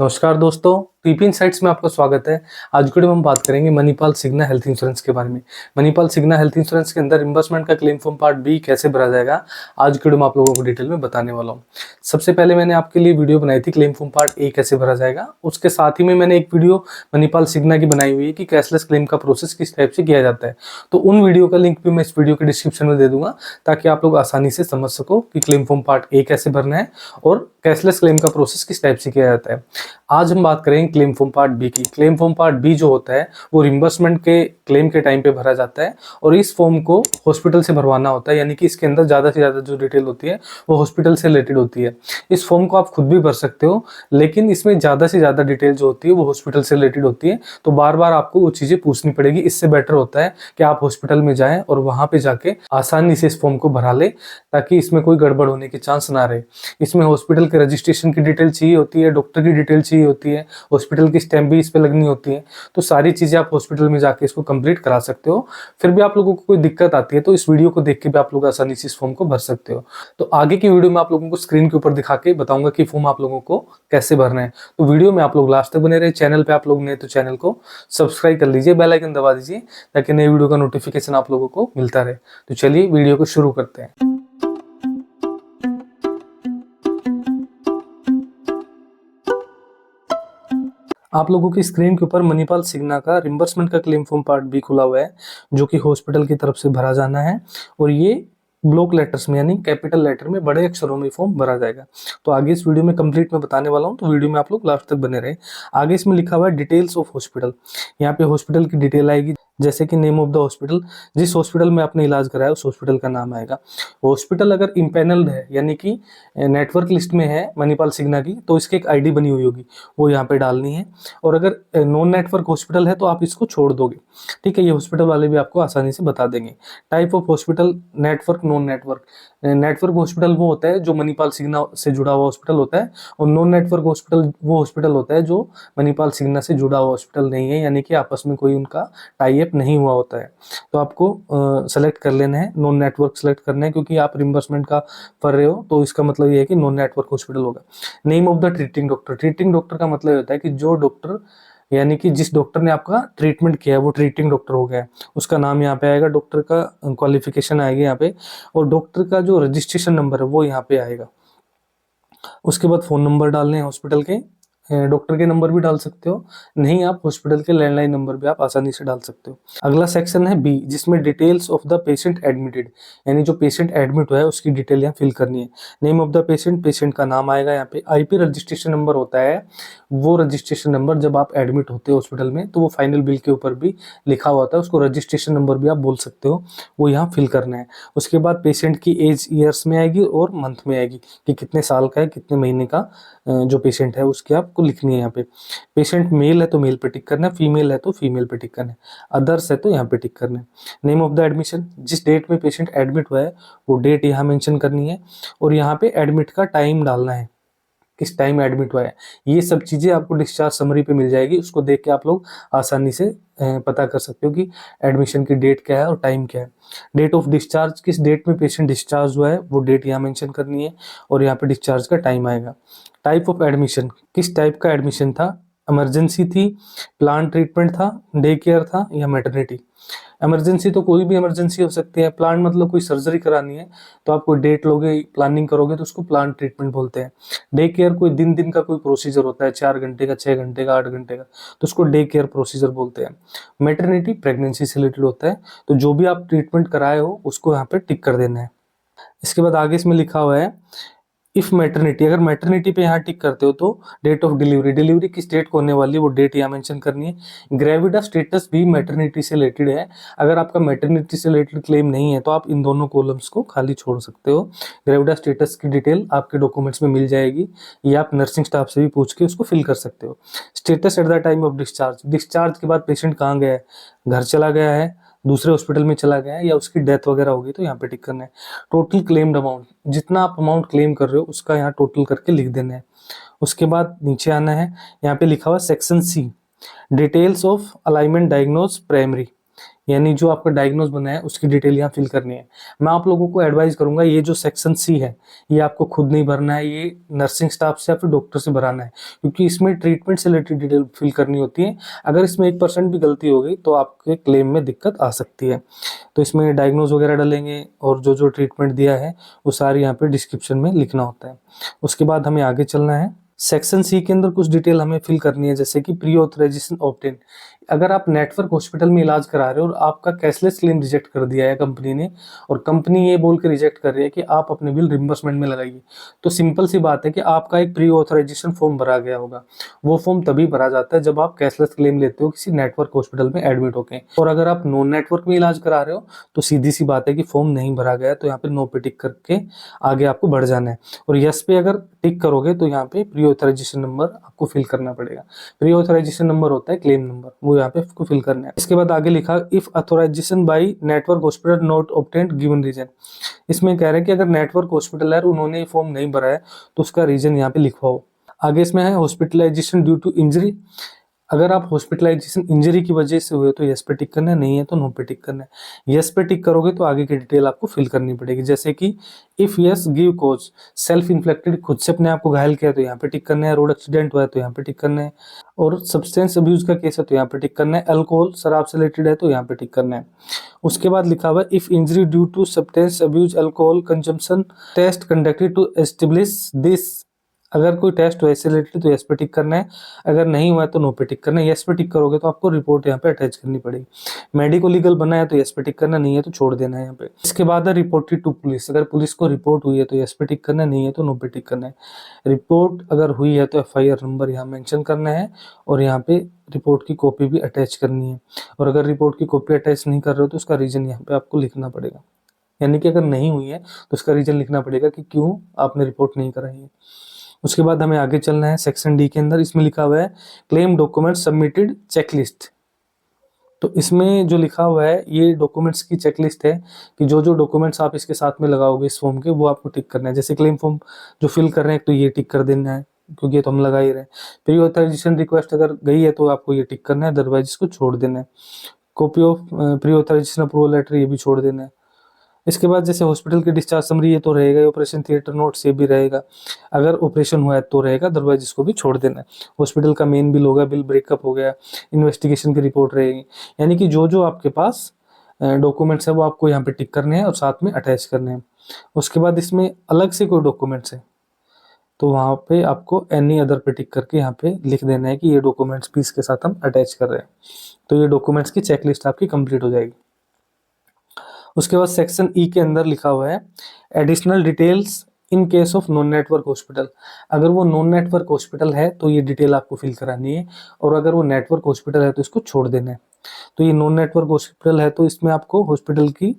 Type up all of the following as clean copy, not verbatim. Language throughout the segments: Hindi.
नमस्कार दोस्तों, पीपी इनसाइट्स में आपका स्वागत है। आज की वीडियो में हम बात करेंगे मणिपाल सिग्ना हेल्थ इंश्योरेंस के बारे में। मणिपाल सिग्ना हेल्थ इंश्योरेंस के अंदर रिम्बर्समेंट का क्लेम फॉर्म पार्ट बी कैसे भरा जाएगा, आज की वीडियो में आप लोगों को डिटेल में बताने वाला हूँ। सबसे पहले मैंने आपके लिए वीडियो बनाई थी क्लेम फॉर्म पार्ट ए कैसे भरा जाएगा। उसके साथ ही में मैंने एक वीडियो मणिपाल सिग्ना की बनाई हुई है कि कैशलेस क्लेम का प्रोसेस किस टाइप से किया जाता है। तो उन वीडियो का लिंक भी मैं इस वीडियो के डिस्क्रिप्शन में दे दूंगा, ताकि आप लोग आसानी से समझ सको कि क्लेम फॉर्म पार्ट ए कैसे भरना है और कैशलेस क्लेम का प्रोसेस किस टाइप से किया जाता है। आज हम बात करेंगे क्लेम फॉर्म पार्ट बी की। क्लेम फॉर्म पार्ट बी जो होता है वो रिम्बर्समेंट के क्लेम के टाइम पे भरा जाता है और इस फॉर्म को हॉस्पिटल से भरवाना होता है, यानी कि इसके अंदर ज़्यादा से ज़्यादा जो डिटेल होती है वो हॉस्पिटल से रिलेटेड होती है। इस फॉर्म को आप खुद भी भर सकते हो, लेकिन इसमें ज़्यादा से ज़्यादा डिटेल जो होती है वो हॉस्पिटल से रिलेटेड होती है, तो बार बार आपको वो चीज़ें पूछनी पड़ेगी। इससे बेटर होता है कि आप हॉस्पिटल में जाएं और वहाँ पे जाके आसानी से इस फॉर्म को भरा ले, ताकि इसमें कोई गड़बड़ होने के चांस ना रहे। इसमें हॉस्पिटल के रजिस्ट्रेशन की डिटेल चाहिए होती है, डॉक्टर की डिटेल चाहिए होती है, हॉस्पिटल की स्टैम्प भी इस पे लगनी होती है। तो सारी चीजें आप हॉस्पिटल में जाके इसको कंप्लीट करा सकते हो। फिर भी आप लोगों को कोई दिक्कत आती है तो इस वीडियो को देख के भी आप लोग आसानी से इस फॉर्म को भर सकते हो। तो आगे की वीडियो में आप लोगों को स्क्रीन के ऊपर दिखा के बताऊंगा कि फॉर्म आप लोगों को कैसे भरना है। तो वीडियो में आप लोग लास्ट तक बने रहे। चैनल पे आप लोग नए तो चैनल को सब्सक्राइब कर लीजिए, बेल आइकन दबा दीजिए, ताकि नई वीडियो का नोटिफिकेशन आप लोगों को मिलता रहे। तो चलिए वीडियो को शुरू करते हैं। आप लोगों की स्क्रीन के ऊपर मणिपाल सिग्ना का रिम्बर्समेंट का क्लेम फॉर्म पार्ट बी खुला हुआ है, जो कि हॉस्पिटल की तरफ से भरा जाना है। और ये ब्लॉक लेटर्स में यानी कैपिटल लेटर में बड़े अक्षरों में फॉर्म भरा जाएगा। तो आगे इस वीडियो में कंप्लीट में बताने वाला हूँ, तो वीडियो में आप लोग लास्ट तक बने रहे। आगे इसमें लिखा हुआ है डिटेल्स ऑफ हॉस्पिटल। यहाँ पे हॉस्पिटल की डिटेल आएगी, जैसे कि नेम ऑफ द हॉस्पिटल, जिस हॉस्पिटल में आपने इलाज कराया उस हॉस्पिटल का नाम आएगा। हॉस्पिटल अगर इम्पैनल्ड है, यानी कि नेटवर्क लिस्ट में है मणिपाल सिग्ना की, तो इसकी एक आईडी बनी हुई होगी, वो यहाँ पे डालनी है। और अगर नॉन नेटवर्क हॉस्पिटल है तो आप इसको छोड़ दोगे। ठीक है, ये हॉस्पिटल वाले भी आपको आसानी से बता देंगे। Type of hospital, network, non network. Network hospital वो होता है जो मणिपाल सिग्ना से जुड़ा हुआ हॉस्पिटल होता है, और नॉन नेटवर्क हॉस्पिटल वो हॉस्पिटल होता है जो मणिपाल सिग्ना से जुड़ा हुआ हॉस्पिटल नहीं है, यानी कि आपस में कोई उनका टाई अप नहीं हुआ होता है। तो आपको सेलेक्ट कर लेना है, नॉन नेटवर्क सेलेक्ट करना है, क्योंकि आप रिम्बर्समेंट का कर रहे हो तो इसका मतलब ये है कि नॉन नेटवर्क हॉस्पिटल होगा। Name of the treating doctor. Treating doctor का मतलब होता है कि जो डॉक्टर, यानी कि जिस डॉक्टर ने आपका ट्रीटमेंट किया है वो ट्रीटिंग डॉक्टर हो गया है, उसका नाम यहाँ पे आएगा। डॉक्टर का क्वालिफिकेशन आएगी यहाँ पे, और डॉक्टर का जो रजिस्ट्रेशन नंबर है वो यहाँ पे आएगा। उसके बाद फोन नंबर डालने हैं हॉस्पिटल के, डॉक्टर के नंबर भी डाल सकते हो, नहीं आप हॉस्पिटल के लैंडलाइन नंबर भी आप आसानी से डाल सकते हो। अगला सेक्शन है बी, जिसमें details of the patient admitted, यानी जो पेशेंट एडमिट हुआ है उसकी डिटेल यहाँ फिल करनी है। Name of the patient, patient का नाम आएगा यहाँ पे। आईपी रजिस्ट्रेशन नंबर होता है, वो रजिस्ट्रेशन नंबर जब आप एडमिट होते हो हॉस्पिटल में तो वो फाइनल बिल के ऊपर भी लिखा होता है, उसको रजिस्ट्रेशन नंबर भी आप बोल सकते हो, वो यहाँ फिल करना है। उसके बाद पेशेंट की एज ईयर्स में आएगी और मंथ में आएगी, कि कितने साल का है, कितने महीने का जो पेशेंट है उसकी आपको लिखनी है यहाँ पे। पेशेंट मेल है तो मेल पे टिक करना है, फीमेल है तो फीमेल पे टिक करना है, अदर्स है तो यहाँ पे टिक करना है। नेम ऑफ द एडमिशन, जिस डेट में पेशेंट एडमिट हुआ है वो डेट यहाँ मेंशन करनी है, और यहाँ पे एडमिट का टाइम डालना है, किस टाइम एडमिट हुआ है। ये सब चीजें आपको डिस्चार्ज समरी पे मिल जाएगी, उसको देख के आप लोग आसानी से पता कर सकते हो कि एडमिशन की डेट क्या है और टाइम क्या है। डेट ऑफ डिस्चार्ज, किस डेट में पेशेंट डिस्चार्ज हुआ है वो डेट यहाँ मेंशन करनी है, और यहाँ पे डिस्चार्ज का टाइम आएगा। टाइप ऑफ एडमिशन, किस टाइप का एडमिशन था, इमरजेंसी थी, प्लान ट्रीटमेंट था, डे केयर था, या मैटरनिटी। इमरजेंसी तो कोई भी इमरजेंसी हो सकती है, प्लान मतलब कोई सर्जरी करानी है तो आप कोई डेट लोगे, प्लानिंग करोगे तो उसको प्लान ट्रीटमेंट बोलते हैं। डे केयर कोई दिन दिन का कोई प्रोसीजर होता है, 4 घंटे का, 6 घंटे का, 8 घंटे का, तो उसको डे केयर प्रोसीजर बोलते हैं। मैटरनिटी प्रेगनेंसी से रिलेटेड होता है, तो जो भी आप ट्रीटमेंट कराए हो उसको यहाँ पे टिक कर देना है। इसके बाद आगे इसमें लिखा हुआ है इफ मैटरनिटी, अगर मैटरनिटी पे यहाँ टिक करते हो तो डेट ऑफ डिलीवरी, डिलीवरी किस डेट को होने वाली है वो डेट यहाँ मेंशन करनी है। ग्रेविडा स्टेटस भी मैटरनिटी से रिलेटेड है, अगर आपका मैटरनिटी से रिलेटेड क्लेम नहीं है तो आप इन दोनों कॉलम्स को खाली छोड़ सकते हो। ग्रेविडा स्टेटस की डिटेल आपके डॉक्यूमेंट्स में मिल जाएगी, या आप नर्सिंग स्टाफ से भी पूछ के उसको फिल कर सकते हो। Status at the time of discharge, discharge के बाद पेशेंट कहाँ गया है, घर चला गया है, दूसरे हॉस्पिटल में चला गया है, या उसकी डेथ वगैरह होगी तो यहाँ पे टिक करना है। टोटल क्लेम्ड अमाउंट, जितना आप अमाउंट क्लेम कर रहे हो उसका यहाँ टोटल करके लिख देना है। उसके बाद नीचे आना है, यहाँ पे लिखा हुआ section C, details of alignment diagnose primary, यानी जो आपका डायग्नोज बना है उसकी डिटेल यहाँ फिल करनी है। मैं आप लोगों को एडवाइस करूंगा ये जो सेक्शन सी है ये आपको खुद नहीं भरना है, ये नर्सिंग स्टाफ से या फिर डॉक्टर से भराना है, क्योंकि इसमें ट्रीटमेंट से रिलेटेड डिटेल फिल करनी होती है। अगर इसमें 1% भी गलती हो गई तो आपके क्लेम में दिक्कत आ सकती है। तो इसमें डायग्नोज वगैरह डालेंगे और जो जो ट्रीटमेंट दिया है वो सारी यहाँ पे डिस्क्रिप्शन में लिखना होता है। उसके बाद हमें आगे चलना है। सेक्शन सी के अंदर कुछ डिटेल हमें फिल करनी है, जैसे कि प्री ऑथराइजेशन ऑब्टेन। अगर आप नेटवर्क हॉस्पिटल में इलाज करा रहे हो और आपका कैशलेस क्लेम रिजेक्ट कर दिया है कंपनी ने, और कंपनी ये बोल के रिजेक्ट कर रही है कि आप अपने बिल रिम्बर्समेंट में लगाइए, तो सिंपल सी बात है कि आपका एक प्री ऑथराइजेशन फॉर्म भरा गया होगा। वो फॉर्म तभी भरा जाता है जब आप कैशलेस क्लेम लेते हो किसी नेटवर्क हॉस्पिटल में एडमिट होके। और अगर आप नॉन नेटवर्क में इलाज करा रहे हो तो सीधी सी बात है कि फॉर्म नहीं भरा गया, तो यहाँ पे नो पे टिक करके आगे आपको बढ़ जाना है। और यस पे अगर टिक करोगे तो यहाँ पे प्री ऑथराइजेशन नंबर आपको फिल करना पड़ेगा। प्री ऑथराइजेशन नंबर होता है क्लेम नंबर, वो यहाँ पे आपको फिल करना है। इसके बाद आगे लिखा if authorisation by network hospital not obtained given reason. इसमें कह रहे हैं कि अगर नेटवर्क हॉस्पिटल है उन्होंने ये फॉर्म नहीं भरा है तो उसका रीजन यहाँ पे लिखवाओ। आगे इसमें है हॉस्पिटलाइजेशन ड्यू टू इंजरी। अगर आप हॉस्पिटलाइजेशन इंजरी की वजह से हुए तो यस पे टिक करना है, नहीं है तो नो पे टिक करना है। यस पे टिक करोगे तो आगे की डिटेल आपको फिल करनी पड़ेगी, जैसे कि if yes give cause self inflicted, खुद से अपने आप को घायल किया तो यहाँ पे टिक करना है। रोड एक्सीडेंट हुआ है तो यहाँ पे टिक करना है। और सब्सटेंस अब्यूज का केस है तो यहाँ पे टिक करना है। अल्कोहल शराब से रिलेटेड है तो यहाँ पे टिक करना है। उसके बाद लिखा हुआ है if injury due to substance abuse alcohol consumption test conducted to establish this. अगर कोई टेस्ट हुआ इससे रिलेटेड तो यस पे टिक करना है, अगर नहीं हुआ तो नो पे टिक करना है। यस पे टिक करोगे तो आपको रिपोर्ट यहाँ पे अटैच करनी पड़ेगी। मेडिको लीगल बना है तो यस पे टिक करना, नहीं है तो छोड़ देना है यहाँ पे। इसके बाद है रिपोर्टेड टू पुलिस। अगर पुलिस को रिपोर्ट हुई है तो यस पे टिक करना है, नहीं है तो नो पे टिक करना है। रिपोर्ट अगर हुई है तो FIR नंबर यहाँ मेंशन करना है और यहाँ पे रिपोर्ट की कॉपी भी अटैच करनी है। और अगर रिपोर्ट की कॉपी अटैच नहीं कर रहे हो तो उसका रीजन यहाँ पे आपको लिखना पड़ेगा, यानी कि अगर नहीं हुई है तो उसका रीजन लिखना पड़ेगा कि क्यों आपने रिपोर्ट नहीं कराई है। उसके बाद हमें आगे चलना है सेक्शन डी के अंदर। इसमें लिखा हुआ है क्लेम डॉक्यूमेंट सबमिटेड चेकलिस्ट। तो इसमें जो लिखा हुआ है ये डॉक्यूमेंट्स की चेकलिस्ट है कि जो जो डॉक्यूमेंट्स आप इसके साथ में लगाओगे इस फॉर्म के वो आपको टिक करना है। जैसे क्लेम फॉर्म जो फिल कर रहे हैं तो ये टिक कर देना है क्योंकि ये तो हम लगा ही रहे हैं। प्री ऑथराइजेशन रिक्वेस्ट अगर गई है तो आपको ये टिक करना है, अदरवाइज इसको छोड़ देना है। Copy of pre authorisation approval letter ये भी छोड़ देना है। इसके बाद जैसे हॉस्पिटल की डिस्चार्ज समरी ये तो रहेगा, ऑपरेशन थिएटर नोट्स ये भी रहेगा, अगर ऑपरेशन हुआ है तो रहेगा, अदरवाइज इसको भी छोड़ देना है। हॉस्पिटल का मेन बिल होगा, बिल ब्रेकअप हो गया, इन्वेस्टिगेशन की रिपोर्ट रहेगी, यानी कि जो जो आपके पास डॉक्यूमेंट्स है वो आपको यहाँ पे टिक करने हैं और साथ में अटैच करने हैं। उसके बाद इसमें अलग से कोई डॉक्यूमेंट्स है तो वहाँ पे आपको एनी अदर पे टिक करके यहाँ पे लिख देना है कि ये डॉक्यूमेंट्स भी इसके साथ हम अटैच कर रहे हैं। तो ये डॉक्यूमेंट्स की चेकलिस्ट आपकी कंप्लीट हो जाएगी। उसके बाद सेक्शन ई के अंदर लिखा हुआ है additional details in case of non network hospital. अगर वो नॉन नेटवर्क हॉस्पिटल है तो ये डिटेल आपको फिल करानी है, और अगर वो नेटवर्क हॉस्पिटल है तो इसको छोड़ देना है। तो ये नॉन नेटवर्क हॉस्पिटल है तो इसमें आपको हॉस्पिटल की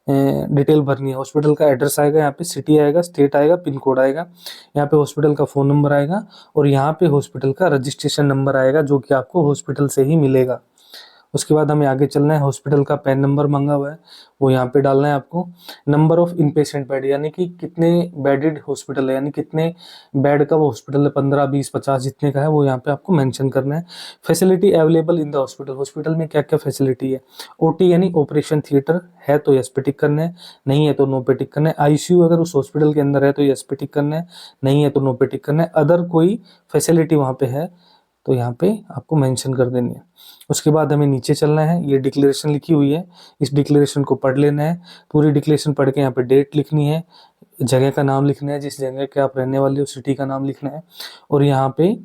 डिटेल भरनी है। हॉस्पिटल का एड्रेस आएगा, यहाँ पे सिटी आएगा, स्टेट आएगा, पिन कोड आएगा, यहाँ पे हॉस्पिटल का फ़ोन नंबर आएगा और यहाँ पे हॉस्पिटल का रजिस्ट्रेशन नंबर आएगा जो कि आपको हॉस्पिटल से ही मिलेगा। उसके बाद हमें आगे चलना है। हॉस्पिटल का पैन नंबर मांगा हुआ है वो यहाँ पे डालना है आपको। नंबर ऑफ इनपेशेंट बेड, यानी कि कितने बेडेड हॉस्पिटल है, यानी कितने बेड का वो हॉस्पिटल है, 15, 20, 50 जितने का है वो यहाँ पे आपको मेंशन करना है। Facility available in the hospital, hospital में क्या क्या फैसिलिटी है। OT यानी ऑपरेशन थिएटर है तो यस पे टिक करना है, नहीं है तो नो पे टिक करना है। ICU अगर उस हॉस्पिटल के अंदर है तो यस पे टिक करना है, नहीं है तो नो पे टिक करना है। अदर कोई फैसिलिटी वहाँ पे है तो यहाँ पे आपको मेंशन कर देनी है। उसके बाद हमें नीचे चलना है, ये डिक्लेरेशन लिखी हुई है, इस डिक्लेरेशन को पढ़ लेना है। पूरी डिक्लेरेशन पढ़ के यहाँ पे डेट लिखनी है, जगह का नाम लिखना है, जिस जगह के आप रहने वाले हो सिटी का नाम लिखना है, और यहाँ पे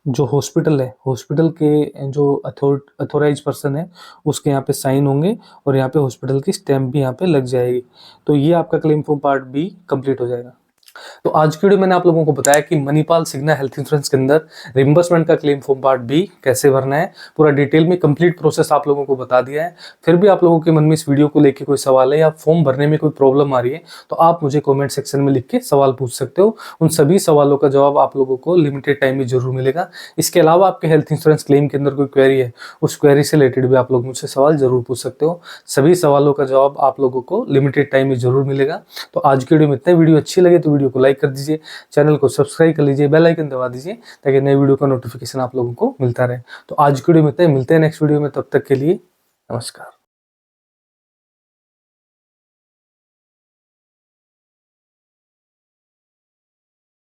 जो हॉस्पिटल है, हॉस्पिटल के जो अथोराइज पर्सन है उसके यहाँ पे साइन होंगे और यहाँ पे हॉस्पिटल की स्टैम्प भी यहाँ पे लग जाएगी। तो ये आपका claim form part B complete हो जाएगा। तो आज की वीडियो मैंने आप लोगों को बताया कि मणिपाल सिग्ना हेल्थ इंश्योरेंस के अंदर रिम्बर्समेंट का क्लेम फॉर्म पार्ट बी कैसे भरना है, पूरा डिटेल में कंप्लीट प्रोसेस आप लोगों को बता दिया है। फिर भी आप लोगों के मन में इस वीडियो को लेकर कोई सवाल है या फॉर्म भरने में कोई प्रॉब्लम आ रही है तो आप मुझे कॉमेंट सेक्शन में लिख के सवाल पूछ सकते हो। उन सभी सवालों का जवाब आप लोगों को लिमिटेड टाइम में जरूर मिलेगा। इसके अलावा आपके हेल्थ इंश्योरेंस क्लेम के अंदर कोई क्वेरी है, उस क्वेरी से रिलेटेड भी आप लोग मुझसे सवाल जरूर पूछ सकते हो। सभी सवालों का जवाब आप लोगों को लिमिटेड टाइम में जरूर मिलेगा। तो आज की वीडियो में इतना। वीडियो अच्छी लगे तो वीडियो को लाइक कर दीजिए, चैनल को सब्सक्राइब कर लीजिए, बेल आइकन दबा दीजिए ताकि नए वीडियो का नोटिफिकेशन आप लोगों को मिलता रहे। तो आज की वीडियो में इतना, मिलते हैं नेक्स्ट वीडियो में, तब तक के लिए नमस्कार।